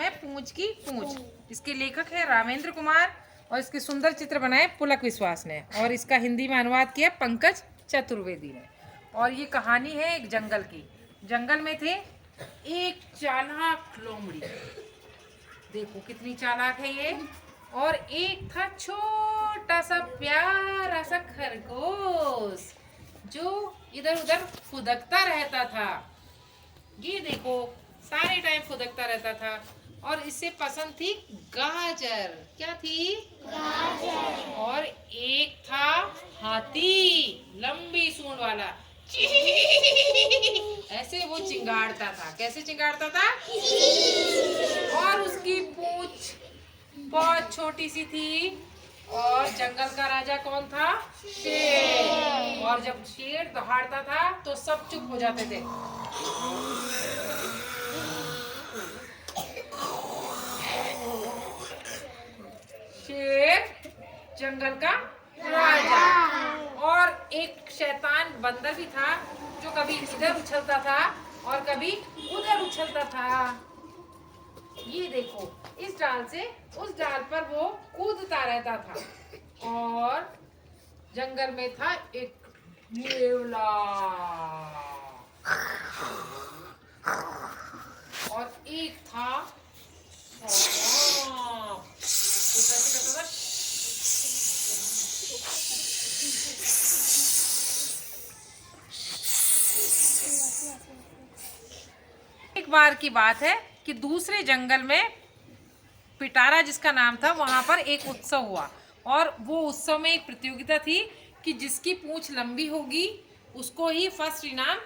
है पूंछ की पूंछ। इसके लेखक है रामेंद्र कुमार और इसके सुंदर चित्र बनाए पुलक विश्वास ने और इसका हिंदी में अनुवाद किया पंकज चतुर्वेदी ने। और ये कहानी है एक जंगल की। जंगल में थे एक चालाक लोमड़ी, देखो कितनी चालाक है ये, और एक था छोटा सा प्यारा सा खरगोश जो इधर उधर फुदकता रहता था। ये देखो सारे टाइम फुदकता रहता था और इसे पसंद थी गाजर। क्या थी? गाजर। और एक था हाथी, लंबी सूंड वाला, ऐसे वो चिंगाड़ता था। कैसे चिंगाड़ता था? और उसकी पूंछ बहुत छोटी सी थी। और जंगल का राजा कौन था? शेर। और जब शेर दहाड़ता था तो सब चुप हो जाते थे। शेर जंगल का राजा। और एक शैतान बंदर भी था जो कभी इधर उछलता था और कभी उधर उछलता था। ये देखो इस डाल से उस डाल पर वो कूदता रहता था। और जंगल में था एक नेवला और एक था सांप। एक बार की बात है कि दूसरे जंगल में पिटारा जिसका नाम था, वहां पर एक उत्सव हुआ और वो उत्सव में एक प्रतियोगिता थी कि जिसकी पूंछ लंबी होगी उसको ही फर्स्ट इनाम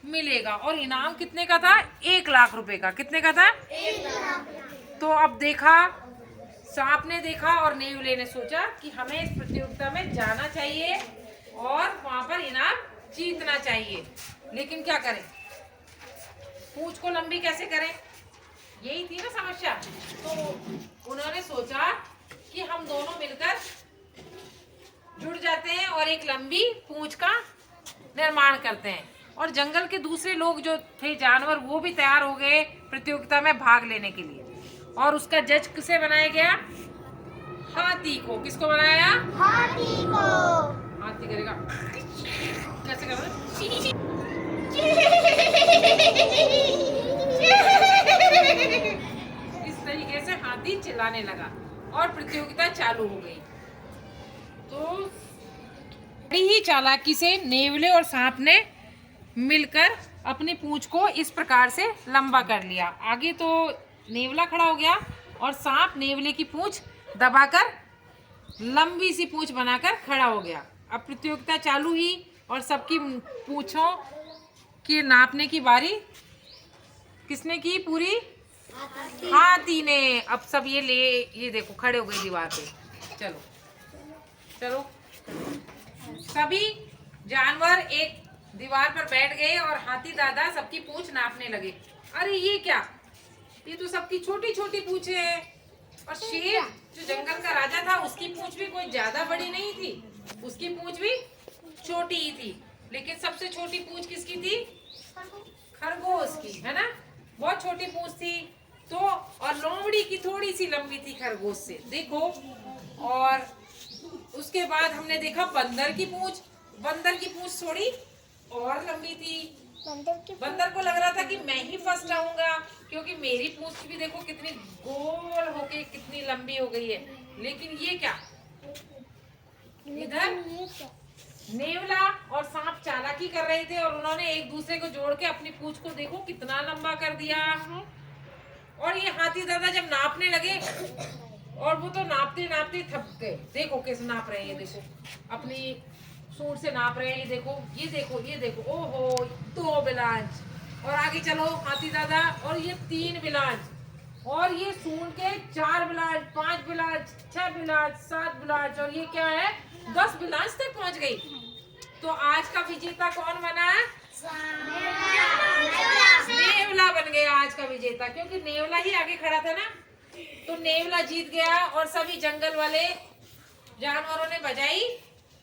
मिलेगा। और इनाम कितने का था? 1,00,000 रुपए का। कितने का था? 1,00,000। तो अब देखा, सांप ने देखा और नेवले ने सोचा कि हमें इस प्रतियोगिता में जाना चाहिए और वहां पर इनाम जीतना चाहिए। लेकिन क्या करें, पूंछ को लंबी कैसे करें, यही थी ना समस्या। तो उन्होंने सोचा कि हम दोनों मिलकर जुड़ जाते हैं और एक लंबी पूंछ का निर्माण करते हैं। और जंगल के दूसरे लोग जो थे जानवर, वो भी तैयार हो गए प्रतियोगिता में भाग लेने के लिए। और उसका जज किसे बनाया गया? हाथी को। किसको बनाया? हाथी को। हाथी करेगा कैसे करेगा? इस तरीके से हाथी चिल्लाने लगा और प्रतियोगिता चालू हो गई। तो बड़ी ही चालाकी से नेवले और सांप ने मिलकर अपनी पूंछ को इस प्रकार से लंबा कर लिया। आगे तो नेवला खड़ा हो गया और सांप नेवले की पूंछ दबाकर लंबी सी पूंछ बनाकर खड़ा हो गया। अब प्रतियोगिता चालू हुई और सबकी पूंछों की नापने की बारी किसने की? पूरी हाथी ने। अब सब ये देखो खड़े हो गए दीवार पे। चलो चलो, सभी जानवर एक दीवार पर बैठ गए और हाथी दादा सबकी पूंछ नापने लगे। अरे ये क्या, ये तो सबकी छोटी छोटी पूंछें हैं। और शेर जो जंगल का राजा था उसकी पूंछ भी कोई ज्यादा बड़ी नहीं थी, उसकी पूंछ भी छोटी ही थी। लेकिन सबसे छोटी पूंछ किसकी थी? खरगोश की, है ना, बहुत छोटी पूंछ थी। तो और लोमड़ी की थोड़ी सी लंबी थी खरगोश से, देखो। और उसके बाद हमने देखा बंदर की पूंछ। बंदर की पूंछ थोड़ी और लंबी थी। बंदर को लग रहा था कि मैं ही फर्स्ट आऊंगा क्योंकि मेरी पूंछ भी देखो कितनी गोल होके कितनी लंबी हो गई है। लेकिन ये क्या, इधर नेवला और सांप चालाकी कर रहे थे और उन्होंने एक दूसरे को जोड़ के अपनी पूंछ को देखो कितना लंबा कर दिया। और ये हाथी दादा जब नापने लगे और वो तो नापते नापते थक गए। देखो कैसे नाप रहे हैं, ये देखो अपनी सूंड से नाप रहे हैं। ये देखो ये देखो ये देखो, ओहो 2 बिलांच। और आगे चलो हाथी दादा, और ये 3 बिलांच, और ये सूंड के 4 बिलांच, 5 बिलांच, 6 बिलांच, 7 बिलांच, और ये क्या है 10 बिलांच तक पहुंच गई। तो आज का विजेता कौन बना? नेवला बन गया आज का विजेता, क्योंकि नेवला ही आगे खड़ा था ना। तो नेवला जीत गया और सभी जंगल वाले जानवरों ने बजाई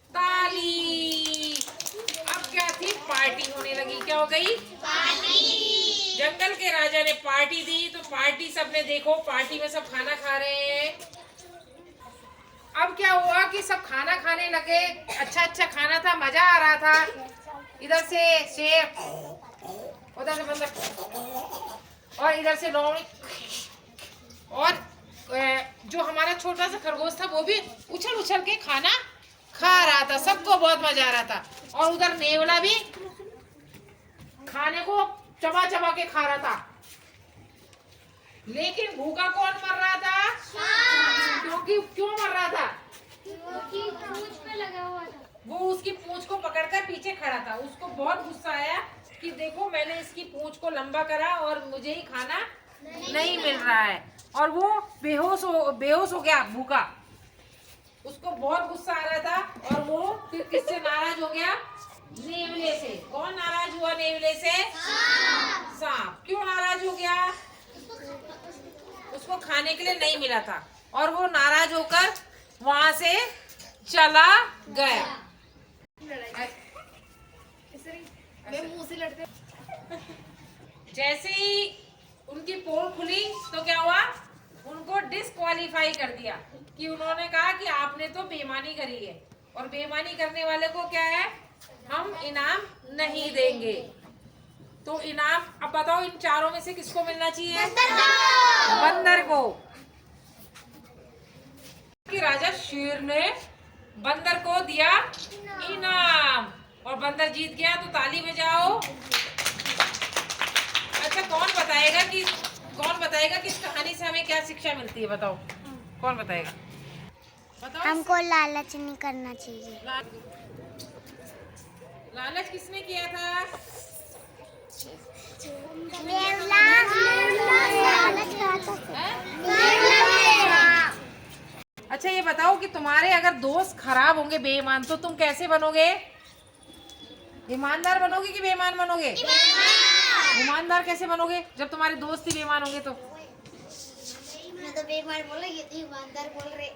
ताली। अब क्या थी, पार्टी होने लगी। क्या हो गई? पार्टी। जंगल के राजा ने पार्टी दी, तो पार्टी सबने देखो, पार्टी में सब खाना खा रहे हैं। अब क्या हुआ कि सब खाना खाने लगे, अच्छा अच्छा खाना था, मजा आ रहा था। इधर से शेर, उधर से बंदर, और इधर से लोमड़ी, और जो हमारा छोटा सा खरगोश था वो भी उछल उछल के खाना खा रहा था। सबको बहुत मजा आ रहा था। और उधर नेवला भी खाने को चबा चबा के खा रहा था। लेकिन भूखा कौन मर रहा था? क्योंकि क्यों मर रहा था? क्योंकि पूंछ पे लगा हुआ था। वो उसकी पूंछ को पकड़कर पीछे खड़ा था। उसको बहुत गुस्सा आया कि देखो मैंने इसकी पूंछ को लंबा करा और मुझे ही खाना नहीं मिल रहा है। और वो बेहोश हो गया भूखा। उसको बहुत गुस्सा आ रहा था। और वो फिर किससे नाराज हो गया? नेवले से। कौन नाराज हुआ नेवले से? सांप। क्यों नाराज हो गया? उसको खाने के लिए नहीं मिला था और वो नाराज होकर वहां से चला गया। जैसे ही उनकी पोल खुली तो क्या हुआ? उनको डिस्क्वालीफाई कर दिया कि उन्होंने कहा कि आपने तो बेईमानी करी है और बेईमानी करने वाले को क्या है, हम इनाम नहीं देंगे। तो इनाम अब बताओ इन चारों में से किसको मिलना चाहिए? बंदर को। कि राजा शेर ने बंदर को दिया इनाम और बंदर जीत गया। तो ताली बजाओ। अच्छा कौन बताएगा कि इस कहानी से हमें क्या शिक्षा मिलती है? बताओ कौन बताएगा? बताओ। हमको लालच नहीं करना चाहिए। लालच किसने किया था? अच्छा ये बताओ कि तुम्हारे अगर दोस्त खराब होंगे बेईमान, तो तुम कैसे बनोगे? ईमानदार बनोगे कि बेईमान बनोगे? ईमानदार कैसे बनोगे जब तुम्हारे दोस्त ही बेईमान होंगे? तो मैं तो बेईमान बोलेगी, तो ईमानदार बोल रहे।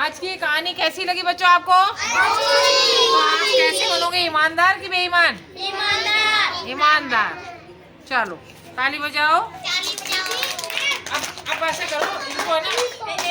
आज की कहानी कैसी लगी बच्चों आपको? तो आप कैसे बनोगे, ईमानदार कि बेईमान? ईमानदार। ईमानदार। चलो ताली बजाओ। ताली बजाओ। अब ऐसा करो, इनको ना